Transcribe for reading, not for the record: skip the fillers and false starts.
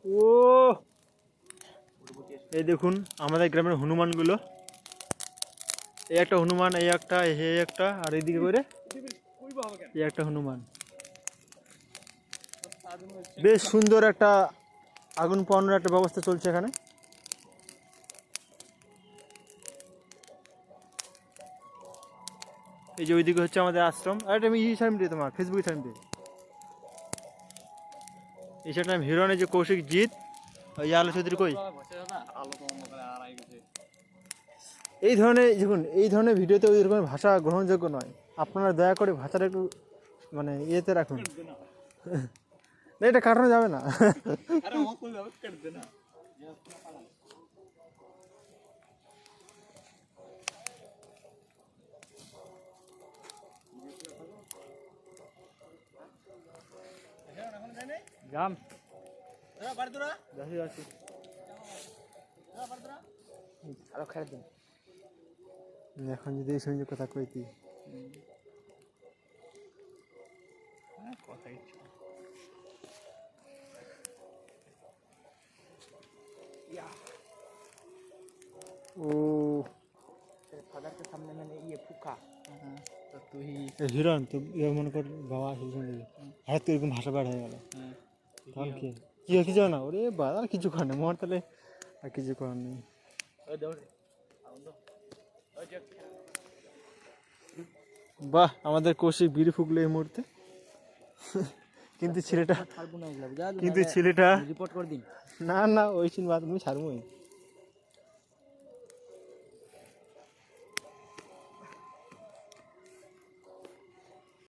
ও এই দেখুন আমাদের গ্রামের হনুমানগুলো, এই একটা হনুমান, এই একটা আর এইদিকে করে এই একটা হনুমান। বেশ সুন্দর একটা আগুন পোহানোর একটা ব্যবস্থা চলছে এখানে। এই যে ওইদিকে হচ্ছে আমাদের আশ্রম। আর এটা আমি ছাড়ম দিই, তোমার ফেসবুকে ছাড়ম দিই। এই সাইড নাম হিরোনে যে কৌশিক জিৎ, ওই আলো চৌধুরী কই। এই ধরনের দেখুন, এই ধরনের ভিডিওতে ওই রকমের ভাষা গ্রহণযোগ্য নয়। আপনারা দয়া করে ভাষাটা একটু মানে ইয়েতে রাখুন। না এটা কাটানো যাবে না। যাম এখন যদি এই সঙ্গে কথা কইতি ও সামনে মানে ইয়ে ফুকা হিরণ তো মনে কর বাবা হঠাৎ করে এরকম ভাষা বের হয়ে গেল, তাহলে কি কি হয় কিছু না। ওরে বাবা আর কিছু করার নেই, মোহর তাহলে আর কিছু করার নেই। বাহ আমাদের কৌশিক বিড়ি ফুকলো এই মুহূর্তে। কিন্তু ছেলেটা রিপোর্ট করে দিন। না ওই সিন বাদ আমি ছাড়বই।